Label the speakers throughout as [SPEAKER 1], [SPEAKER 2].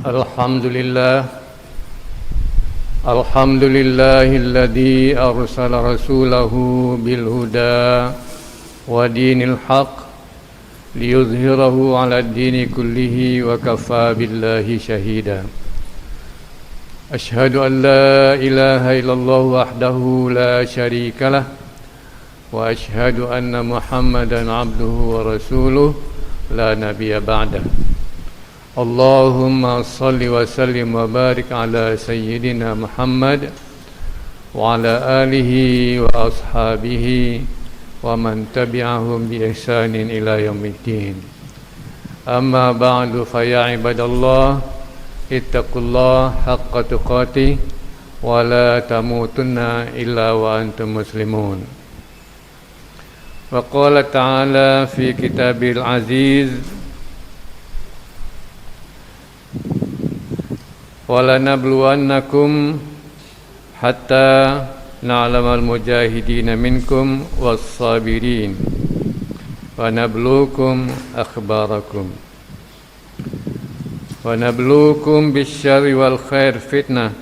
[SPEAKER 1] Alhamdulillahilladzi arsala rasulahu bil huda wa dinil haq liyuzhirahu 'alad dini kullihi wa kafaa billahi shahida. Ashhadu an la ilaha illallah wahdahu la syarikalah wa ashhadu anna Muhammadan 'abduhu wa rasuluh la nabiyya ba'dah. Allahumma salli wa sallim wa barik ala sayyidina Muhammad wa ala alihi wa ashabihi wa man tabi'ahum bi ihsanin ila yaumiddin. Amma ba'du, fa ya ibadallah ittaqullaha haqqa tuqatih wa la tamutunna illa wa antum muslimun. Wa qala ta'ala fi kitabil aziz, walanabluwannakum hatta na'lamal mujahidina minkum was-sabirin wa nabluukum akhbarakum wa nabluukum bisyarri wal khair fitnah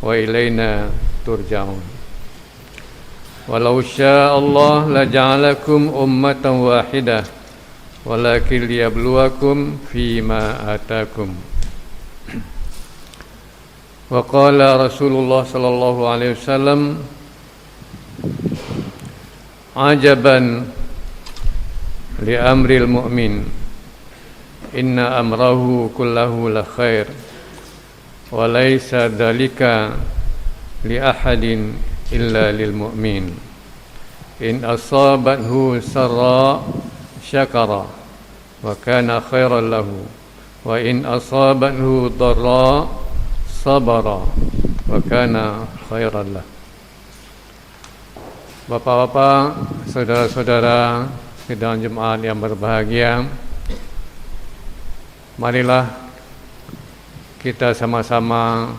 [SPEAKER 1] wa ilaina turja'un. Walau syaa Allah laja'alakum ummatan wahidah walakin liyabluwakum fima atakum. Wa qala Rasulullah sallallahu alaihi wasallam, ajaban li amril mu'min, inna amrahu kullahu la khair wa laysa dhalika li ahadin illa lil mu'min. In asabathu sarra syakara wa kana khairan lahu wa in asabathu dharra sabara wa kana khairan lah. Bapak-bapak, saudara-saudara sidang jemaat yang berbahagia, marilah kita sama-sama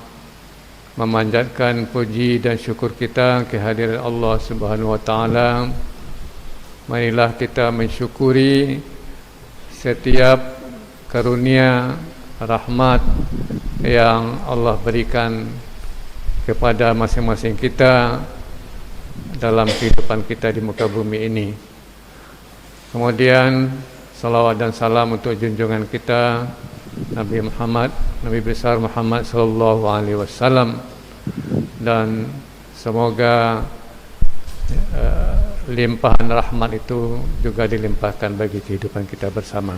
[SPEAKER 1] memanjatkan puji dan syukur kita kehadiran Allah Subhanahu wa taala. Marilah kita mensyukuri setiap karunia rahmat yang Allah berikan kepada masing-masing kita dalam kehidupan kita di muka bumi ini. Kemudian salawat dan salam untuk junjungan kita Nabi Muhammad, Nabi besar Muhammad sallallahu alaihi wasallam, dan semoga limpahan rahmat itu juga dilimpahkan bagi kehidupan kita bersama.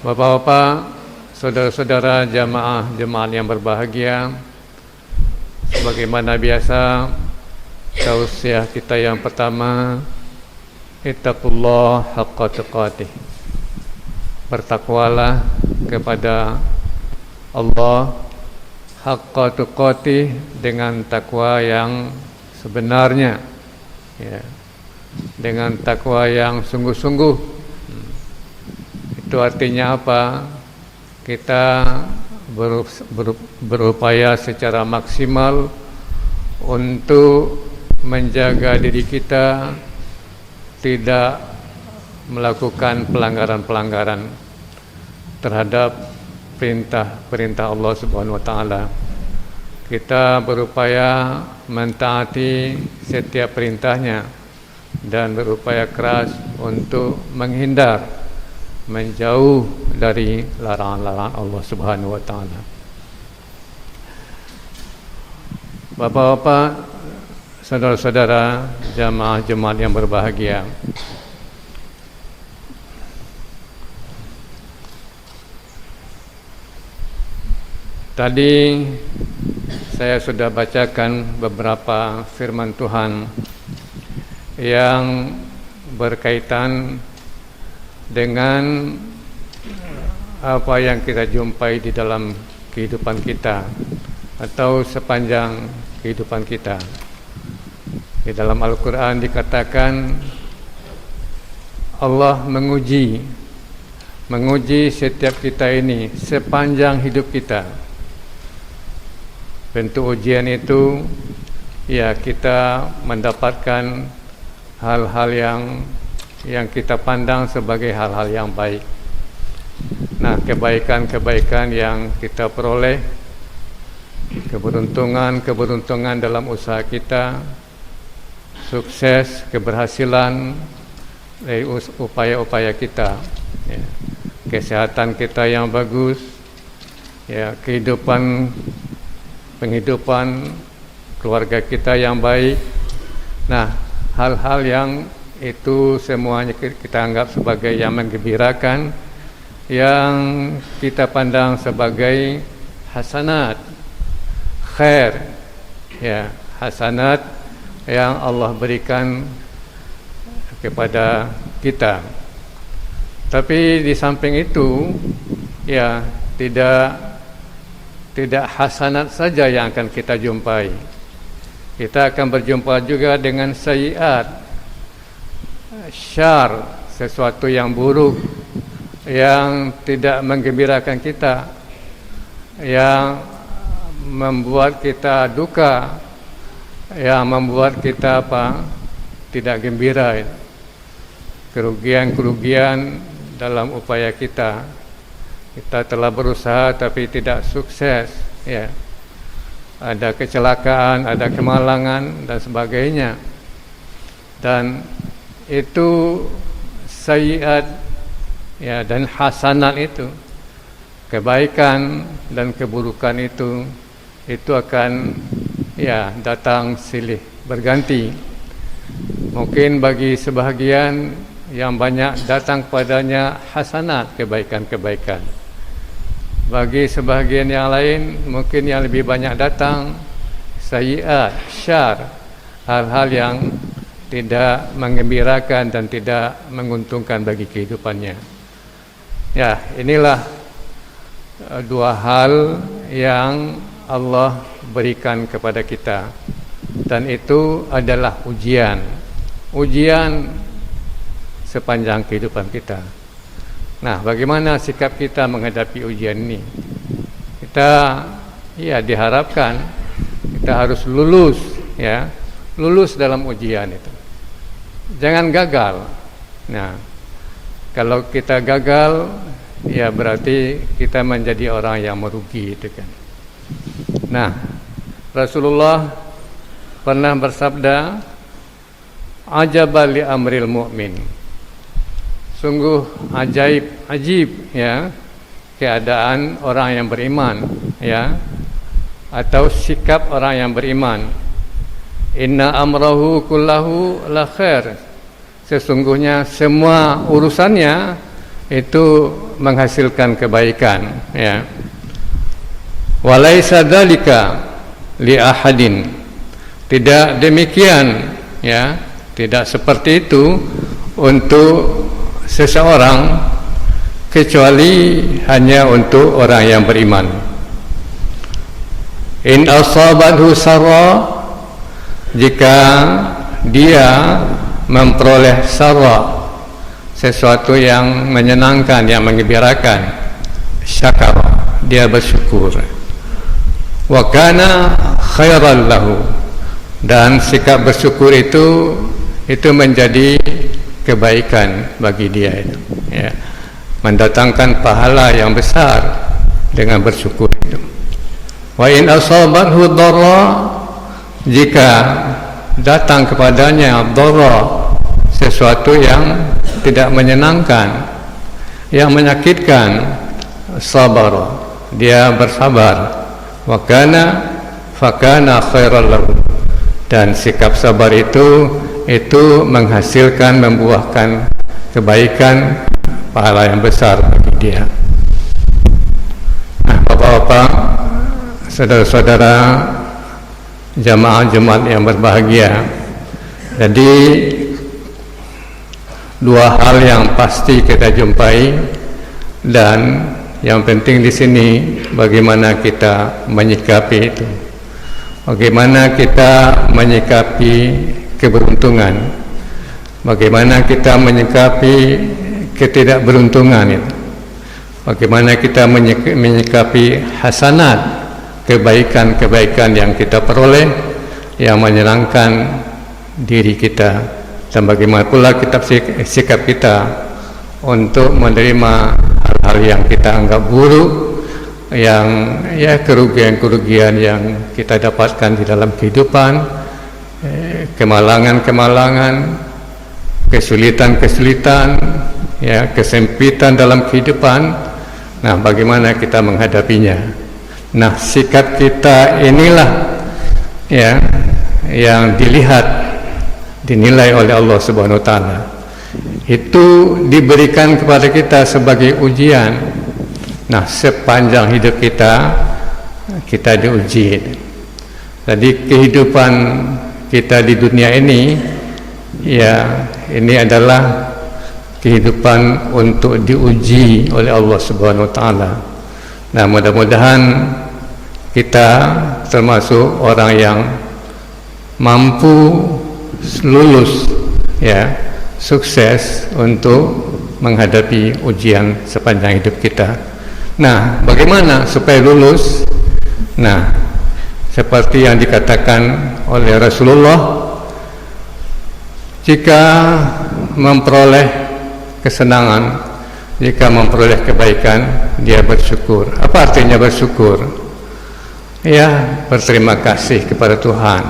[SPEAKER 1] Bapak-bapak, saudara-saudara jemaah yang berbahagia, sebagaimana biasa tausiah kita yang pertama, ittaqullah haqqa tuqatih. Bertakwalah kepada Allah haqqa tuqatih, dengan takwa yang sebenarnya, ya, dengan takwa yang sungguh-sungguh. Itu artinya apa? Kita berupaya secara maksimal untuk menjaga diri kita tidak melakukan pelanggaran-pelanggaran terhadap perintah Allah Subhanahu wa taala. Kita berupaya mentaati setiap perintahnya dan berupaya keras untuk menjauh dari larangan-larangan Allah Subhanahu wa taala. Bapak-bapak, saudara-saudara jemaah yang berbahagia, tadi saya sudah bacakan beberapa firman Tuhan yang berkaitan dengan apa yang kita jumpai di dalam kehidupan kita atau sepanjang kehidupan kita. Di dalam Al-Quran dikatakan Allah menguji setiap kita ini sepanjang hidup kita. Bentuk ujian itu, ya, kita mendapatkan hal-hal yang kita pandang sebagai hal-hal yang baik. Nah, kebaikan-kebaikan yang kita peroleh, keberuntungan dalam usaha kita, sukses, keberhasilan dari upaya-upaya kita, ya. Kesehatan kita yang bagus, ya, penghidupan keluarga kita yang baik. Nah, hal-hal yang itu semuanya kita anggap sebagai yang menggembirakan, yang kita pandang sebagai hasanat, khair, ya, hasanat yang Allah berikan kepada kita. Tapi di samping itu, ya, tidak hasanat saja yang akan kita jumpai. Kita akan berjumpa juga dengan sayyiat, syar, sesuatu yang buruk, yang tidak menggembirakan kita, yang membuat kita duka, yang membuat kita tidak gembira. Kerugian dalam upaya kita telah berusaha tapi tidak sukses, ya. Ada kecelakaan, ada kemalangan dan sebagainya. Dan itu sayyiat, ya, dan hasanat itu, kebaikan dan keburukan itu akan, ya, datang silih berganti. Mungkin bagi sebahagian yang banyak datang padanya hasanat, kebaikan-kebaikan. Bagi sebahagian yang lain mungkin yang lebih banyak datang sayyiat, syar, hal-hal yang tidak menggembirakan dan tidak menguntungkan bagi kehidupannya. Ya, inilah dua hal yang Allah berikan kepada kita, dan itu adalah ujian sepanjang kehidupan kita. Nah, bagaimana sikap kita menghadapi ujian ini? Kita, ya, diharapkan kita harus lulus dalam ujian itu. Jangan gagal. Nah, kalau kita gagal, ya berarti kita menjadi orang yang merugi, itu kan. Nah, Rasulullah pernah bersabda, "Ajabal li amril mu'min." Sungguh ajib, ya, keadaan orang yang beriman, ya, atau sikap orang yang beriman. Inna amrahu kullahu la khair. Sesungguhnya semua urusannya itu menghasilkan kebaikan, ya. Walaisa dzalika li ahadin. Tidak demikian, ya, tidak seperti itu untuk seseorang, kecuali hanya untuk orang yang beriman. In asabathu sarra, jika dia memperoleh sarra, sesuatu yang menyenangkan, yang menggembirakan, syakara, dia bersyukur. Wa kana khairan lahu, dan sikap bersyukur itu menjadi kebaikan bagi dia itu, ya, mendatangkan pahala yang besar dengan bersyukur itu. Wa in asabathu dharra, jika datang kepadanya dharra, sesuatu yang tidak menyenangkan, yang menyakitkan, sabar, dia bersabar. Wa kana fakana khairan lahu, dan sikap sabar itu menghasilkan, membuahkan kebaikan, pahala yang besar bagi dia. Nah, bapak-bapak, saudara-saudara jamaah Jumat yang berbahagia, jadi dua hal yang pasti kita jumpai, dan yang penting di sini bagaimana kita menyikapi itu. Bagaimana kita menyikapi keberuntungan, bagaimana kita menyikapi ketidakberuntungan itu, bagaimana kita menyikapi hasanat, kebaikan-kebaikan yang kita peroleh, yang menyenangkan diri kita, dan bagaimana pula sikap kita untuk menerima hal hal-hal yang kita anggap buruk, yang kerugian-kerugian yang kita dapatkan di dalam kehidupan, kemalangan-kemalangan, kesulitan-kesulitan, kesempitan dalam kehidupan. Nah, bagaimana kita menghadapinya? Nah, sikap kita inilah yang dinilai oleh Allah Subhanahu wa taala. Itu diberikan kepada kita sebagai ujian. Nah, sepanjang hidup kita diuji. Jadi kehidupan kita di dunia ini, ini adalah kehidupan untuk diuji oleh Allah Subhanahu wa taala. Nah, mudah-mudahan kita termasuk orang yang mampu lulus, sukses untuk menghadapi ujian sepanjang hidup kita. Nah, bagaimana supaya lulus? Nah, seperti yang dikatakan oleh Rasulullah, jika memperoleh kesenangan, jika memperoleh kebaikan, dia bersyukur. Apa artinya bersyukur? Berterima kasih kepada Tuhan.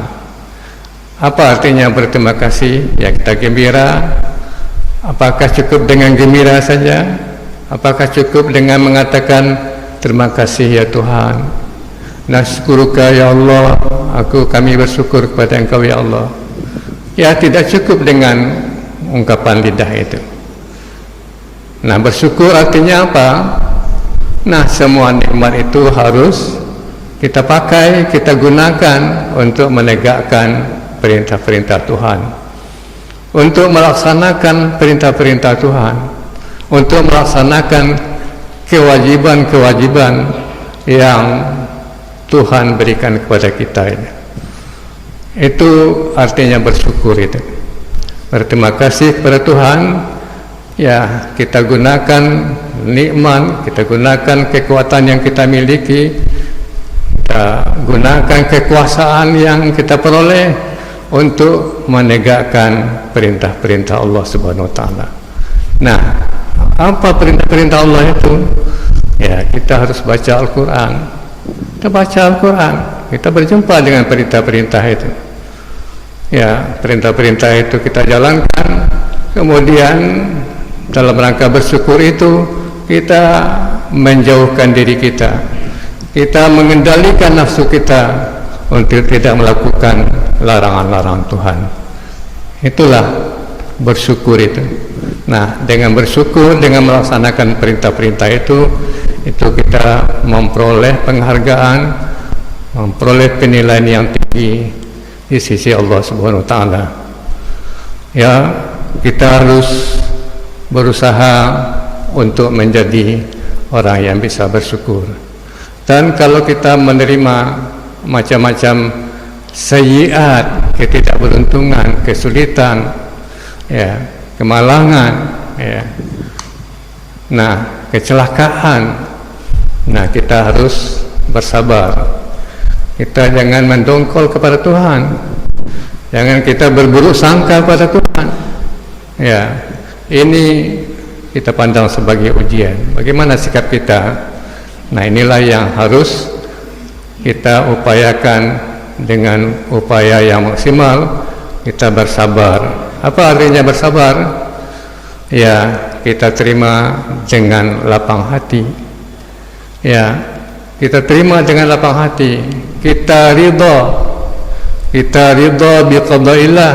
[SPEAKER 1] Apa artinya berterima kasih? Kita gembira. Apakah cukup dengan gembira saja? Apakah cukup dengan mengatakan terima kasih ya Tuhan, nasyukuruka ya Allah, kami bersyukur kepada Engkau ya Allah? Tidak cukup dengan ungkapan lidah itu. Nah, bersyukur artinya apa? Nah, semua nikmat itu harus kita pakai, kita gunakan untuk menegakkan perintah-perintah Tuhan, untuk melaksanakan perintah-perintah Tuhan, untuk melaksanakan kewajiban-kewajiban yang Tuhan berikan kepada kita ini. Itu artinya bersyukur itu. Berterima kasih kepada Tuhan. Kita gunakan nikmat, kita gunakan kekuatan yang kita miliki, kita gunakan kekuasaan yang kita peroleh untuk menegakkan perintah-perintah Allah Subhanahu wa taala. Nah, apa perintah-perintah Allah itu? Kita harus baca Al-Quran. Kita baca Al-Quran, kita berjumpa dengan perintah-perintah itu. Perintah-perintah itu kita jalankan. Kemudian dalam rangka bersyukur itu, kita menjauhkan diri kita, kita mengendalikan nafsu kita untuk tidak melakukan larangan-larangan Tuhan. Itulah bersyukur itu. Nah, dengan bersyukur, dengan melaksanakan perintah-perintah itu kita memperoleh penghargaan, memperoleh penilaian yang tinggi di sisi Allah Subhanahu wa taala. Kita harus berusaha untuk menjadi orang yang bisa bersyukur. Dan kalau kita menerima macam-macam sayyiat, ketidakberuntungan, kesulitan, kemalangan, kecelakaan, kita harus bersabar. Kita jangan mendongkol kepada Tuhan, jangan kita berburuk sangka pada Tuhan. Ini kita pandang sebagai ujian. Bagaimana sikap kita? Nah, inilah yang harus kita upayakan dengan upaya yang maksimal. Kita bersabar. Apa artinya bersabar? Kita terima dengan lapang hati. Kita terima dengan lapang hati. Kita ridha biqadaillah.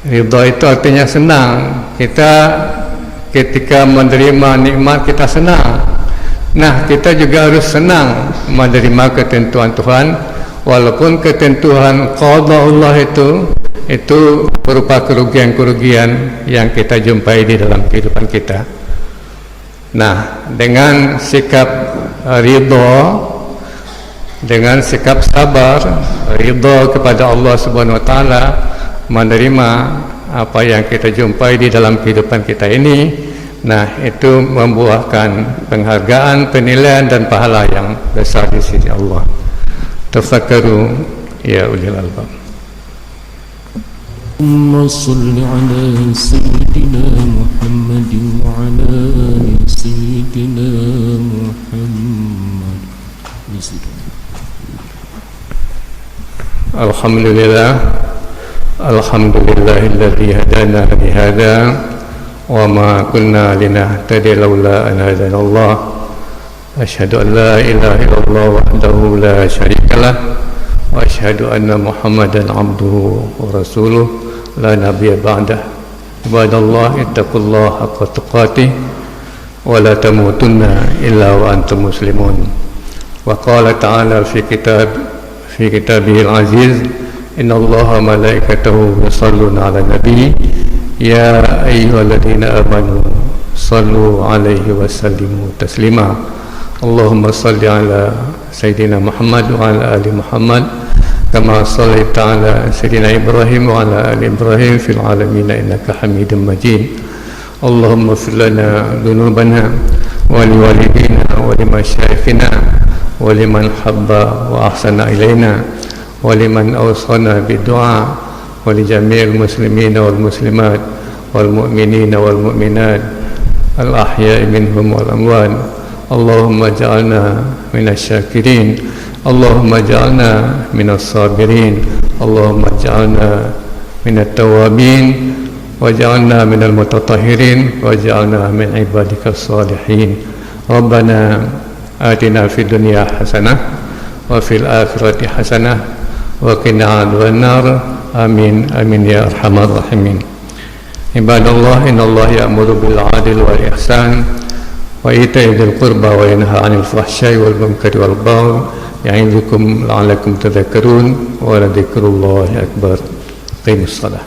[SPEAKER 1] Ridha itu artinya senang. Kita ketika menerima nikmat kita senang. Nah, kita juga harus senang menerima ketentuan Tuhan, walaupun ketentuan qada Allah itu berupa kerugian-kerugian yang kita jumpai di dalam kehidupan kita. Nah, dengan sikap ridha, dengan sikap sabar, ridha kepada Allah Subhanahu wa taala, menerima apa yang kita jumpai di dalam kehidupan kita ini, nah, itu membuahkan penghargaan, penilaian dan pahala yang besar di sisi Allah. Tafakkaru ya ulil albab.
[SPEAKER 2] Allahumma salli ala sayyidina Muhammadin wa ala alihi سيدنا محمد.
[SPEAKER 1] Alhamdulillah alladhi hadana li hadha wa ma kunna linahtadiya laula an hadana Allah. Asyhadu an la ilaha illallah wahdahu la syarika lah wa asyhadu anna Muhammadan abduhu wa rasuluh la nabiyya ba'dah. Ibadallah ittaqullaha haqqa tuqatih wa la tamutunna illa wa antum muslimun. Wa qala ta'ala fi kitabihil aziz, inna allaha malaikatahu yusalluna ala nabi ya ayyuhalladzina amanu sallu alaihi wa sallimu taslima. Allahumma salli ala sayyidina Muhammad wa ala ali Muhammad kama sallaita ala sayyidina Ibrahim wa ala ali Ibrahim fil alamin innaka Hamidum Majid. Allahumma ighfir lana dhunubana wa liwalidina wa limasyayikhina wa liman habba wa ahsana ilaina wa liman awsana bid-du'a wa li jami'il muslimina wal muslimat wal mu'minina wal mu'minat al ahya'i minhum wal amwat. Allahumma ja'alna minas syakirin, Allahumma ja'alna minas sabirin, Allahumma ja'alna minat tawabin, wa ja'alna minal mutatahhirin, wa ja'alna min ibadikas salihin. Rabbana atina fid dunya hasanah wa fil akhirati hasanah wa qina adzabannar. Amin amin ya arhamar rahimin. Ibadallah, innallaha ya'muru bil 'adli wal ihsan wa ita'i dzil qurba wa yanha 'anil fahsya'i wal munkari wal baghi ya'idukum la'allakum tadhakkarun wa la dzikrullahi akbar. Qimus shalah.